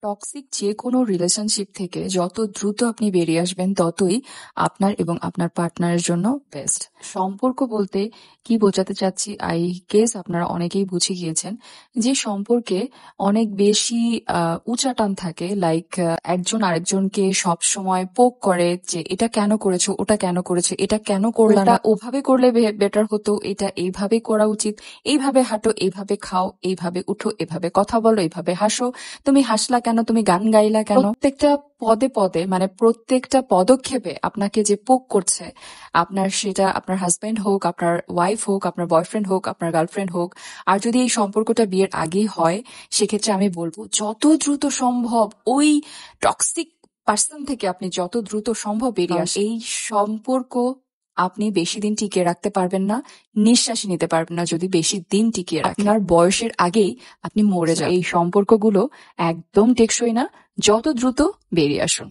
Toxic যে কোনো relationship থেকে যত দ্রুত আপনি বেরিয়ে আসবেন ততই আপনার এবং আপনার পার্টনারের জন্য বেস্ট। সম্পর্ক বলতে কি বোঝাতে চাচ্ছি আই গেস আপনারা অনেকেই বুঝে গিয়েছেন। যে সম্পর্কে অনেক বেশি উচাটান থাকে, লাইক একজন আরেকজনকে সব সময় পোক করে যে এটা কেন করেছো, ওটা কেন করেছো, এটা কেন করলা না, ওভাবে করলে বেটার হতো, এটা এইভাবে করা উচিত, এইভাবে হাঁটো, এইভাবে খাও, এইভাবে উঠো, এভাবে কথা বলো, এইভাবে হাসো, তুমি হাসলা কেন, তুমি গান গাইলা কেন। প্রত্যেকটা পদে পদে মানে প্রত্যেকটা পদক্ষেপে আপনাকে যে পোক করছে, আপনার সেটা আপনার হাজবেন্ড হোক, আপনার ওয়াইফ হোক, আপনার বয়ফ্রেন্ড হোক, আপনার গার্লফ্রেন্ড হোক, আর যদি এই সম্পর্কটা বিয়ের আগেই হয় সেক্ষেত্রে আমি বলবো যত দ্রুত সম্ভব ওই টক্সিক পার্সন থেকে আপনি যত দ্রুত সম্ভব বেরিয়ে আসেন। এই সম্পর্ক আপনি বেশি দিন টিকিয়ে রাখতে পারবেন না, নিঃশ্বাস নিতে পারবেন না যদি বেশি দিন টিকিয়ে রাখেন। আপনার বয়সের আগেই আপনি মরে যান। এই সম্পর্কগুলো একদম টেকসই না, যত দ্রুত বেরিয়ে আসুন।